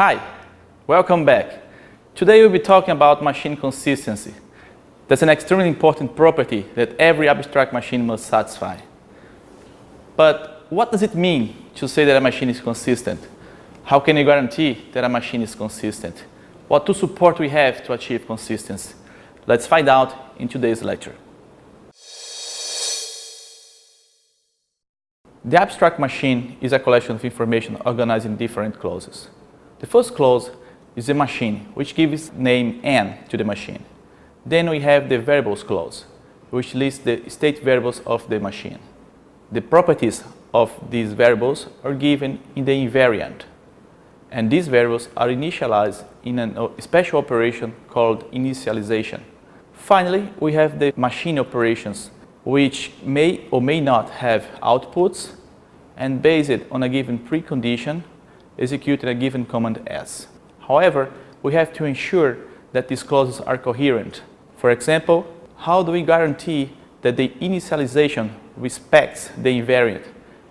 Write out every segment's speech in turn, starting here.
Hi, welcome back. Today we'll be talking about machine consistency. That's an extremely important property that every abstract machine must satisfy. But what does it mean to say that a machine is consistent? How can you guarantee that a machine is consistent? What tool support we have to achieve consistency? Let's find out in today's lecture. The abstract machine is a collection of information organized in different clauses. The first clause is the machine, which gives name n to the machine. Then we have the variables clause, which lists the state variables of the machine. The properties of these variables are given in the invariant, and these variables are initialized in a special operation called initialization. Finally, we have the machine operations, which may or may not have outputs, and based on a given precondition, execute a given command S. However, we have to ensure that these clauses are coherent. For example, how do we guarantee that the initialization respects the invariant?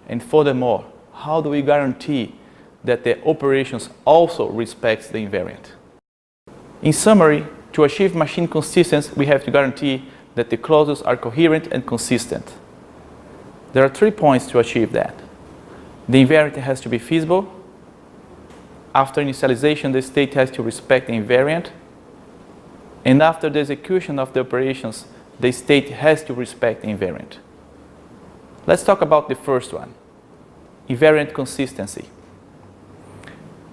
And furthermore, how do we guarantee that the operations also respects the invariant? In summary, to achieve machine consistency, we have to guarantee that the clauses are coherent and consistent. There are 3 points to achieve that. The invariant has to be feasible. After initialization, the state has to respect the invariant. And after the execution of the operations, the state has to respect the invariant. Let's talk about the first one, invariant consistency.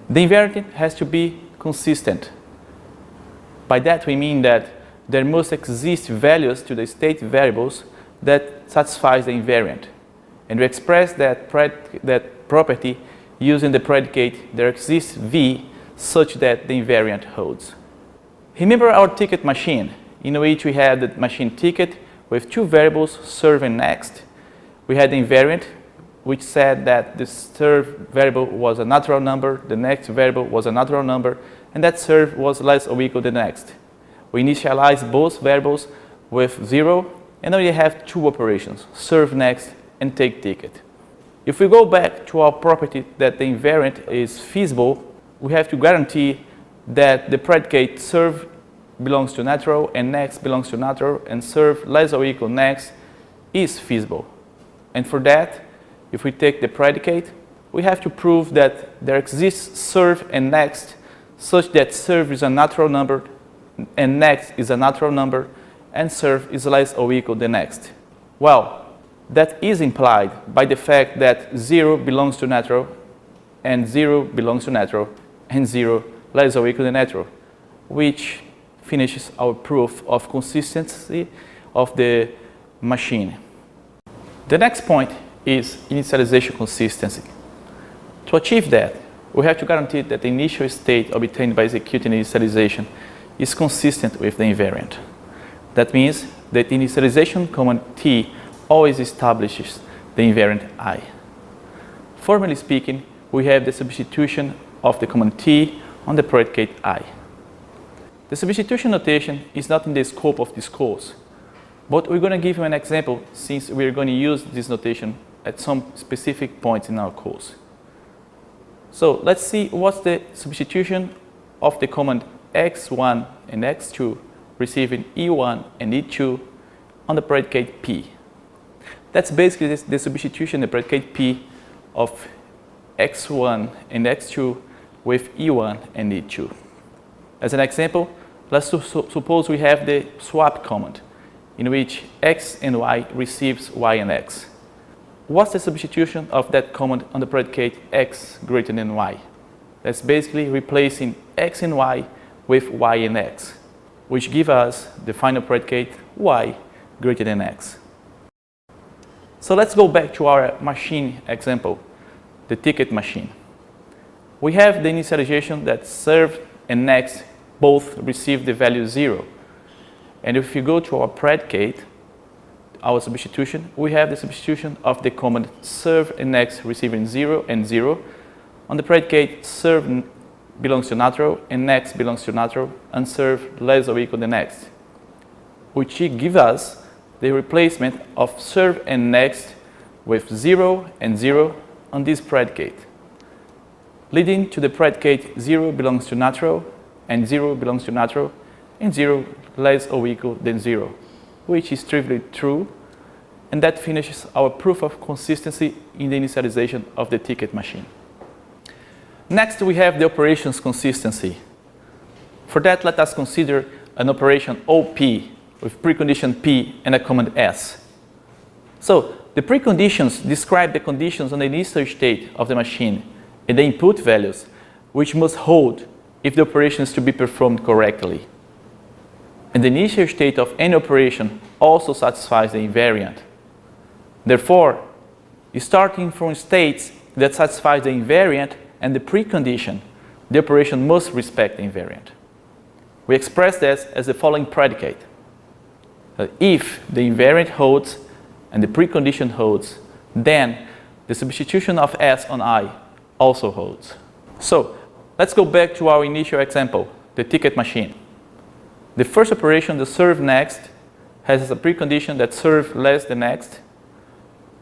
The invariant has to be consistent. By that we mean that there must exist values to the state variables that satisfies the invariant. And we express that property using the predicate there exists V such that the invariant holds. Remember our ticket machine, in which we had the machine ticket with 2 variables, serve and next. We had the invariant, which said that the serve variable was a natural number, the next variable was a natural number, and that serve was less or equal to the next. We initialize both variables with 0, and then we have 2 operations, serve next and take ticket. If we go back to our property that the invariant is feasible, we have to guarantee that the predicate serve belongs to natural and next belongs to natural, and serve less or equal next is feasible. And for that, if we take the predicate, we have to prove that there exists serve and next such that serve is a natural number and next is a natural number and serve is less or equal to next. Well, that is implied by the fact that 0 belongs to natural and 0 belongs to natural and 0 less or equal to natural, which finishes our proof of consistency of the machine. The next point is initialization consistency. To achieve that, we have to guarantee that the initial state obtained by executing initialization is consistent with the invariant. That means that the initialization command T always establishes the invariant I. Formally speaking, we have the substitution of the command T on the predicate I. The substitution notation is not in the scope of this course, but we're going to give you an example since we're going to use this notation at some specific points in our course. So let's see what's the substitution of the command x1 and x2 receiving e1 and e2 on the predicate P. That's basically the substitution, the predicate P of x1 and x2 with e1 and e2. As an example, let's suppose we have the swap command in which x and y receives y and x. What's the substitution of that command on the predicate x greater than y? That's basically replacing x and y with y and x, which give us the final predicate y greater than x. So let's go back to our machine example, the ticket machine. We have the initialization that serve and next both receive the value 0. And if you go to our predicate, our substitution, we have the substitution of the command serve and next receiving 0 and 0 on the predicate serve belongs to natural and next belongs to natural and serve less or equal to next, which gives us the replacement of serve and next with 0 and 0 on this predicate. leading to the predicate 0 belongs to natural, and 0 belongs to natural, and 0 less or equal than 0, which is trivially true, and that finishes our proof of consistency in the initialization of the ticket machine. Next, we have the operations consistency. For that, let us consider an operation OP with precondition P and a command S. So, the preconditions describe the conditions on the initial state of the machine and the input values, which must hold if the operation is to be performed correctly. And the initial state of any operation also satisfies the invariant. Therefore, starting from states that satisfy the invariant and the precondition, the operation must respect the invariant. We express this as the following predicate. If the invariant holds and the precondition holds, then the substitution of S on I also holds. So, let's go back to our initial example, the ticket machine. The first operation, the serve next, has a precondition that serve less than next,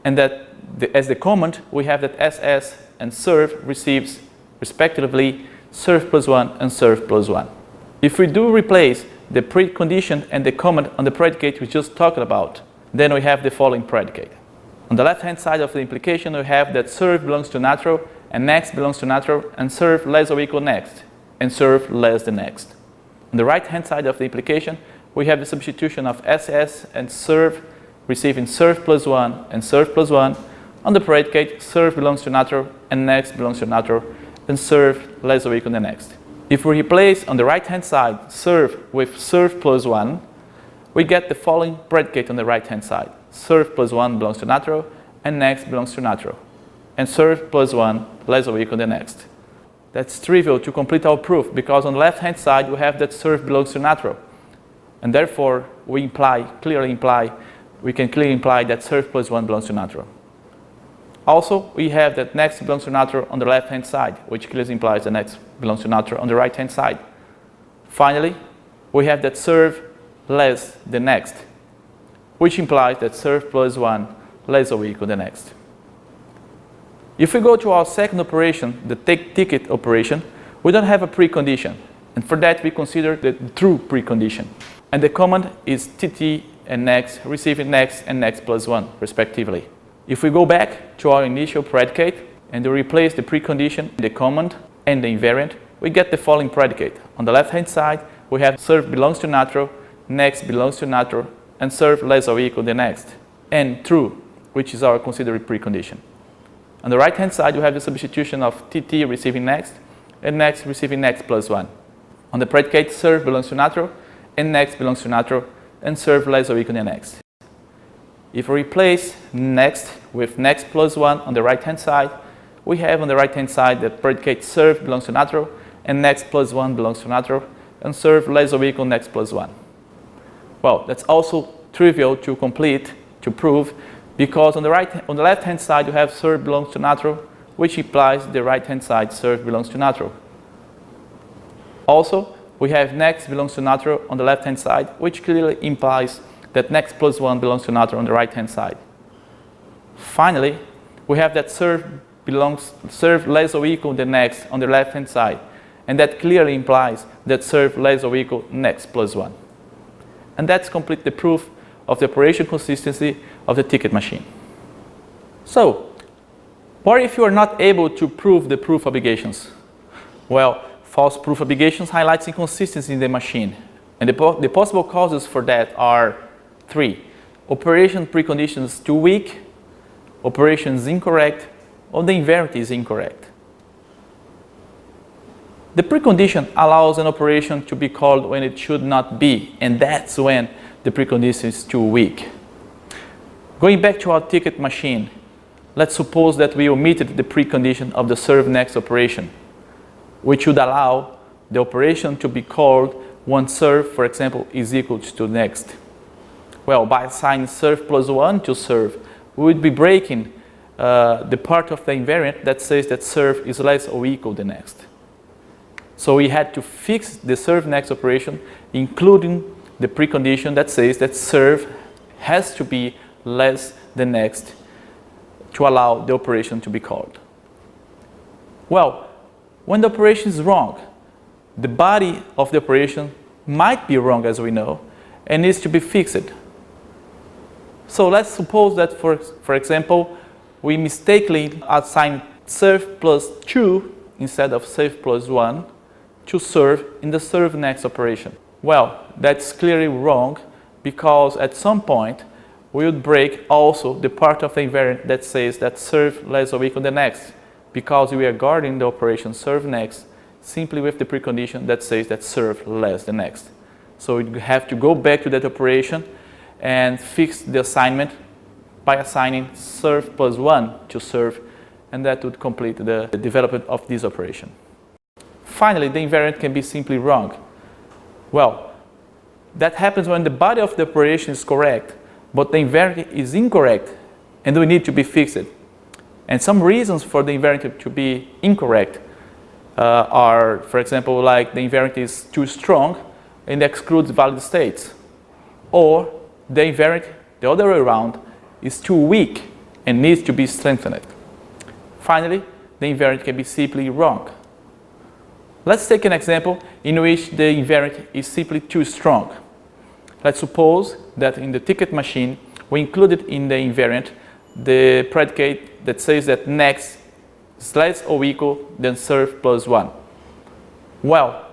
and that as the command, we have that SS and serve receives, respectively, serve plus 1 and serve plus 1. If we do replace the precondition and the command on the predicate we just talked about, then we have the following predicate. On the left-hand side of the implication, we have that serve belongs to natural, and next belongs to natural, and serve less or equal next, and serve less than next. On the right-hand side of the implication, we have the substitution of SS and serve receiving serve plus 1 and serve plus 1. On the predicate, serve belongs to natural, and next belongs to natural, and serve less or equal than next. If we replace on the right-hand side serve with serve plus 1, we get the following predicate on the right-hand side. Serve plus 1 belongs to natural, and next belongs to natural, and serve plus 1 less or equal than next. That's trivial to complete our proof, because on the left-hand side we have that serve belongs to natural, and therefore we can clearly imply that serve plus 1 belongs to natural. Also, we have that next belongs to natural on the left-hand side, which clearly implies that next belongs to natural on the right-hand side. Finally, we have that serve less than next, which implies that serve plus 1 less or equal than next. If we go to our second operation, the ticket operation, we don't have a precondition, and for that we consider the true precondition. And the command is TT and next, receiving next and next plus 1, respectively. If we go back to our initial predicate and we replace the precondition, the command, and the invariant, we get the following predicate. On the left-hand side, we have serve belongs to natural, next belongs to natural, and serve less or equal than next, and true, which is our considered precondition. On the right-hand side, we have the substitution of TT receiving next, and next receiving next plus 1. On the predicate, serve belongs to natural, and next belongs to natural, and serve less or equal than next. If we replace next with next plus 1 on the right-hand side, we have on the right-hand side that predicate serve belongs to natural, and next plus 1 belongs to natural, and serve less or equal next plus 1. Well, that's also trivial to complete, to prove, because on the left-hand side you have serve belongs to natural, which implies the right-hand side serve belongs to natural. Also, we have next belongs to natural on the left-hand side, which clearly implies that next plus 1 belongs to natural on the right-hand side. Finally, we have that serve less or equal than next on the left-hand side, and that clearly implies that serve less or equal next plus 1. And that's complete the proof of the operation consistency of the ticket machine. So, what if you are not able to prove the proof obligations? Well, false proof obligations highlights inconsistency in the machine, and the possible causes for that are 3. Operation preconditions too weak, operations incorrect, or the invariant is incorrect. The precondition allows an operation to be called when it should not be, and that's when the precondition is too weak. Going back to our ticket machine, let's suppose that we omitted the precondition of the serve next operation, which would allow the operation to be called when serve, for example, is equal to next. Well, by assigning serve plus 1 to serve, we would be breaking the part of the invariant that says that serve is less or equal to next. So we had to fix the serve next operation, including the precondition that says that serve has to be less than next to allow the operation to be called. Well, When the operation is wrong, the body of the operation might be wrong, as we know, and needs to be fixed. So let's suppose that, for example, we mistakenly assign serve plus 2 instead of serve plus 1 to serve in the serve next operation. Well, that's clearly wrong, because at some point we would break also the part of the invariant that says that serve less or equal to next, because we are guarding the operation serve next simply with the precondition that says that serve less than next. So we have to go back to that operation and fix the assignment by assigning serve plus 1 to serve, and that would complete the development of this operation. Finally, the invariant can be simply wrong. Well, that happens when the body of the operation is correct, but the invariant is incorrect, and we need to be fixed. And some reasons for the invariant to be incorrect are, for example, like the invariant is too strong and excludes valid states, or the invariant, the other way around, is too weak and needs to be strengthened. Finally, the invariant can be simply wrong. Let's take an example in which the invariant is simply too strong. Let's suppose that in the ticket machine we included in the invariant the predicate that says that next is less or equal than serve plus 1. Well,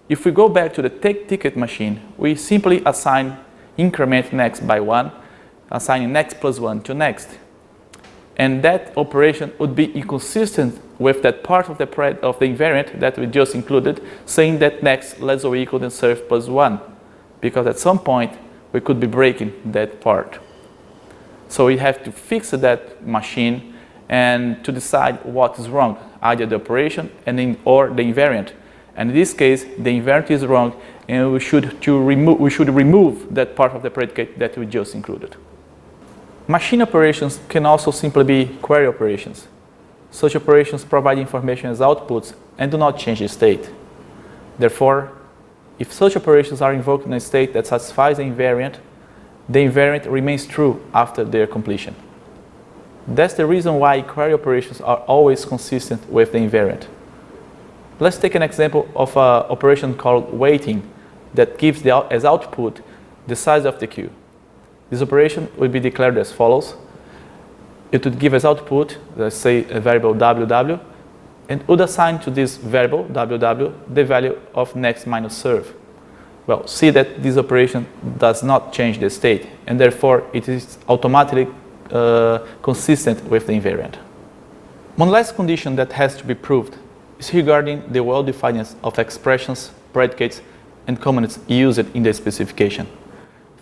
if we go back to the ticket machine, we simply assign increment next by 1, assigning next plus 1 to next. And that operation would be inconsistent with that part of the invariant that we just included, saying that next less or equal than serve plus 1, because at some point we could be breaking that part. So we have to fix that machine and to decide what is wrong, either the operation or the invariant. And in this case, the invariant is wrong, and we should remove that part of the predicate that we just included. Machine operations can also simply be query operations. Such operations provide information as outputs and do not change the state. Therefore, if such operations are invoked in a state that satisfies the invariant remains true after their completion. That's the reason why query operations are always consistent with the invariant. Let's take an example of an operation called waiting that gives as output the size of the queue. This operation will be declared as follows. It would give as output, let's say, a variable ww, and would assign to this variable ww the value of next minus serve. Well, see that this operation does not change the state, and therefore it is automatically consistent with the invariant. One last condition that has to be proved is regarding the well-definedness of expressions, predicates, and components used in the specification.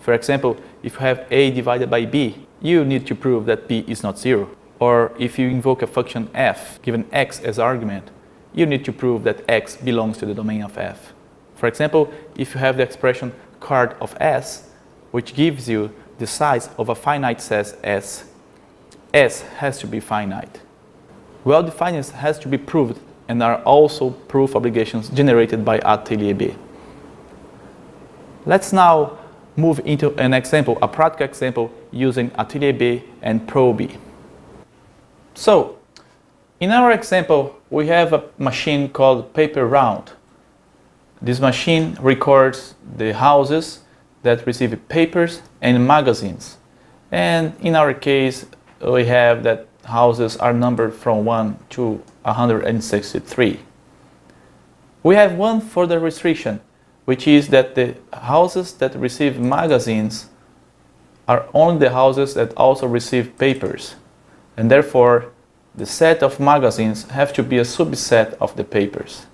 For example, if you have a divided by b, you need to prove that b is not 0. Or if you invoke a function f, given x as argument, you need to prove that x belongs to the domain of f. For example, if you have the expression card of s, which gives you the size of a finite set S has to be finite. Well-definedness has to be proved, and are also proof obligations generated by Atelier B. Let's now move into an example, a practical example using Atelier B and Pro B. So, in our example, we have a machine called paper round. This machine records the houses that receive papers and magazines. And in our case, we have that houses are numbered from 1 to 163. We have one further restriction, which is that the houses that receive magazines are only the houses that also receive papers. And therefore, the set of magazines have to be a subset of the papers.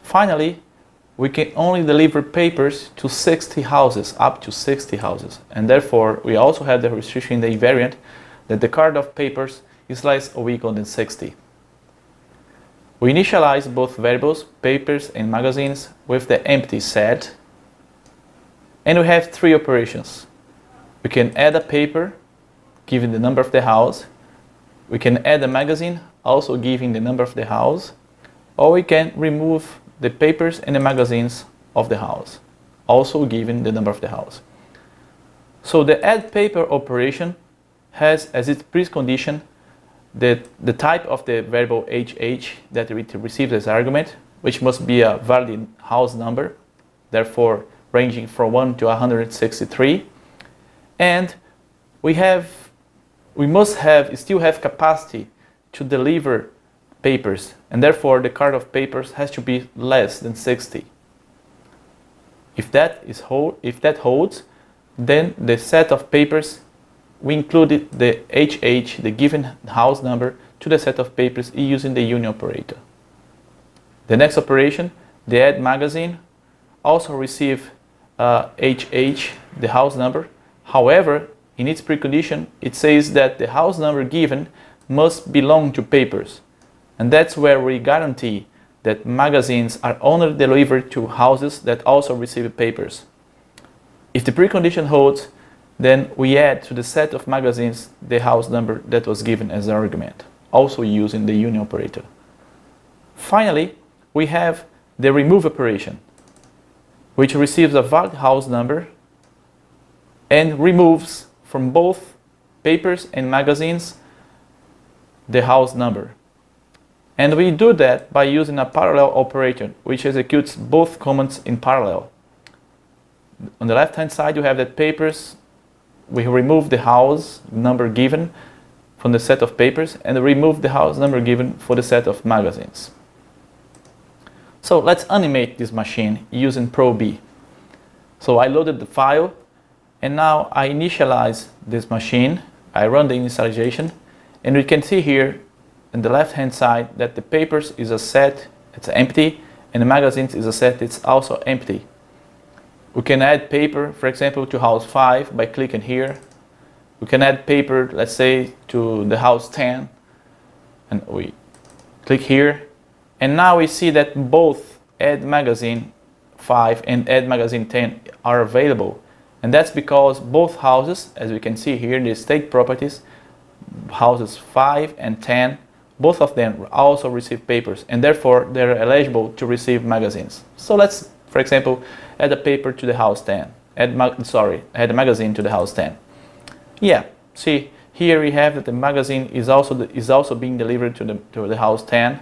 Finally, we can only deliver papers to 60 houses, up to 60 houses. And therefore, we also have the restriction in the invariant that the card of papers is less or equal than 60. We initialize both variables, papers and magazines, with the empty set. And we have three operations. We can add a paper, given the number of the house. We can add a magazine, also giving the number of the house. Or we can remove the papers and the magazines of the house, also given the number of the house. So the add paper operation has as its precondition the type of the variable HH that it receives as argument, which must be a valid house number, therefore ranging from 1 to 163. And we still have capacity to deliver papers, and therefore the card of papers has to be less than 60. If that holds, then the set of papers, we included the HH, the given house number, to the set of papers using the union operator. The next operation, the add magazine, also receive HH, the house number. However, in its precondition, it says that the house number given must belong to papers. And that's where we guarantee that magazines are only delivered to houses that also receive papers. If the precondition holds, then we add to the set of magazines the house number that was given as an argument, also using the union operator. Finally, we have the remove operation, which receives a valid house number and removes from both papers and magazines the house number. And we do that by using a parallel operator, which executes both commands in parallel. On the left-hand side, you have the papers. We remove the house number given from the set of papers and remove the house number given for the set of magazines. So let's animate this machine using ProB. So I loaded the file, and now I initialize this machine. I run the initialization, and we can see here on the left-hand side that the papers is a set, it's empty, and the magazines is a set, it's also empty. We can add paper, for example, to house 5 by clicking here. We can add paper, let's say, to the house 10, and we click here. And now we see that both add magazine 5 and add magazine 10 are available. And that's because both houses, as we can see here in the state properties, houses 5 and 10, both of them also receive papers, and therefore they're eligible to receive magazines. So let's, for example, add a paper to the house 10. Add a magazine to the house 10. Yeah, see, here we have that the magazine is also being delivered to the house 10.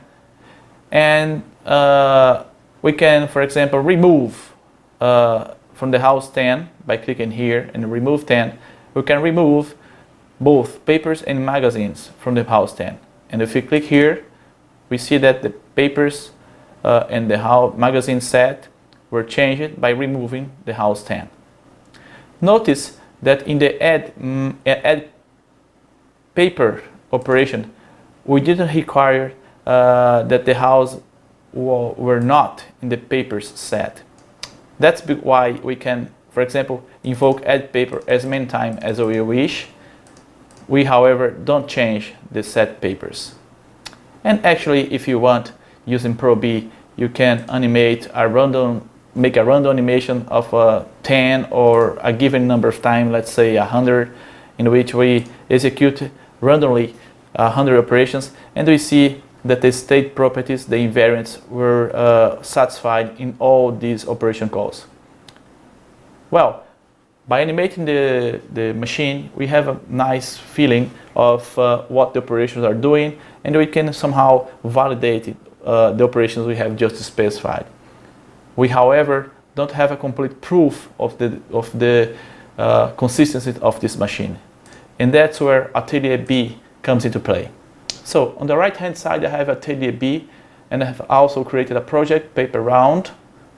And we can, for example, remove from the house 10 by clicking here and remove 10. We can remove both papers and magazines from the house 10. And if we click here, we see that the papers and the magazine set were changed by removing the house 10. Notice that in the add paper operation, we didn't require that the house were not in the papers set. That's why we can, for example, invoke add paper as many times as we wish. We, however, don't change the set papers. And actually, if you want, using ProB, you can make a random animation of 10 or a given number of times, let's say 100, in which we execute randomly 100 operations, and we see that the state properties, the invariants, were satisfied in all these operation calls. Well, by animating the machine, we have a nice feeling of what the operations are doing, and we can somehow validate the operations we have just specified. We, however, don't have a complete proof of the consistency of this machine, and that's where Atelier B comes into play. So on the right-hand side, I have Atelier B, and I have also created a project, Paper Round,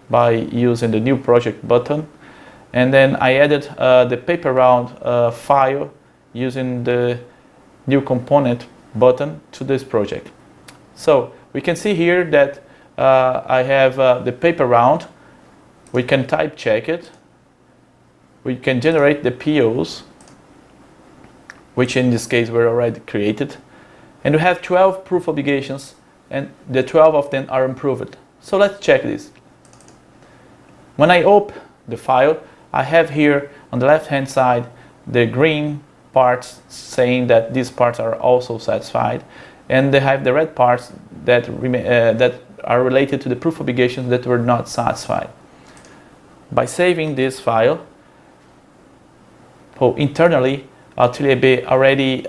by using the New Project button. And then I added the Paper Round file using the New Component button to this project. So we can see here that I have the Paper Round. We can type check it. We can generate the POs, which in this case were already created. And we have 12 proof obligations, and the 12 of them are improved. So let's check this. When I open the file, I have here on the left-hand side the green parts saying that these parts are also satisfied, and they have the red parts that are related to the proof obligations that were not satisfied. By saving this file, internally Atelier B already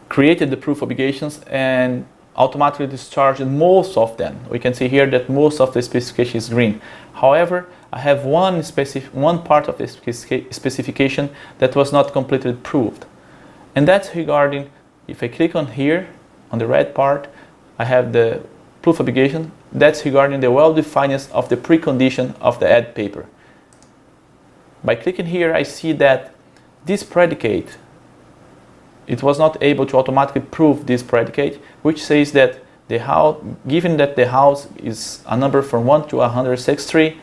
created the proof obligations and automatically discharged most of them. We can see here that most of the specification is green. However, I have one part of the specification that was not completely proved. And that's regarding, if I click on here, on the red part, I have the proof obligation. That's regarding the well-definedness of the precondition of the add paper. By clicking here, I see that this predicate, it was not able to automatically prove this predicate, which says that the house, given that the house is a number from 1 to 163,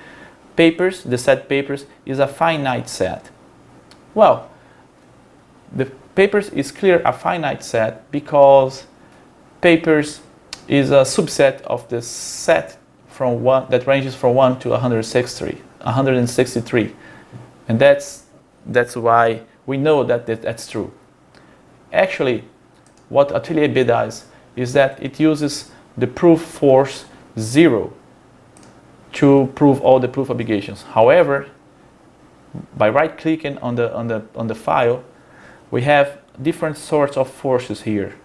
papers, the set papers, is a finite set. Well, the papers is clear a finite set because papers is a subset of the set from one that ranges from 1 to 163, and that's why we know that that's true. Actually, what Atelier B does is that it uses the proof force 0 to prove all the proof obligations. However, by right-clicking on the file, we have different sorts of forces here.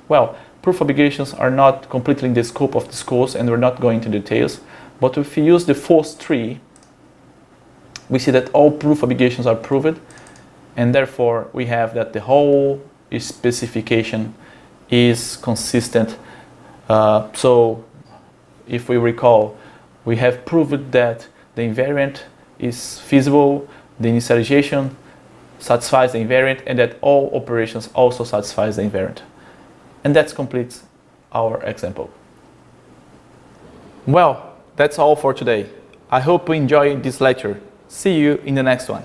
Well, proof obligations are not completely in the scope of this course, and we're not going into details. But if we use the force 3, we see that all proof obligations are proved, and therefore we have that the whole specification is consistent. So if we recall, we have proved that the invariant is feasible, the initialization satisfies the invariant, and that all operations also satisfies the invariant. And that completes our example. Well, that's all for today. I hope you enjoyed this lecture. See you in the next one.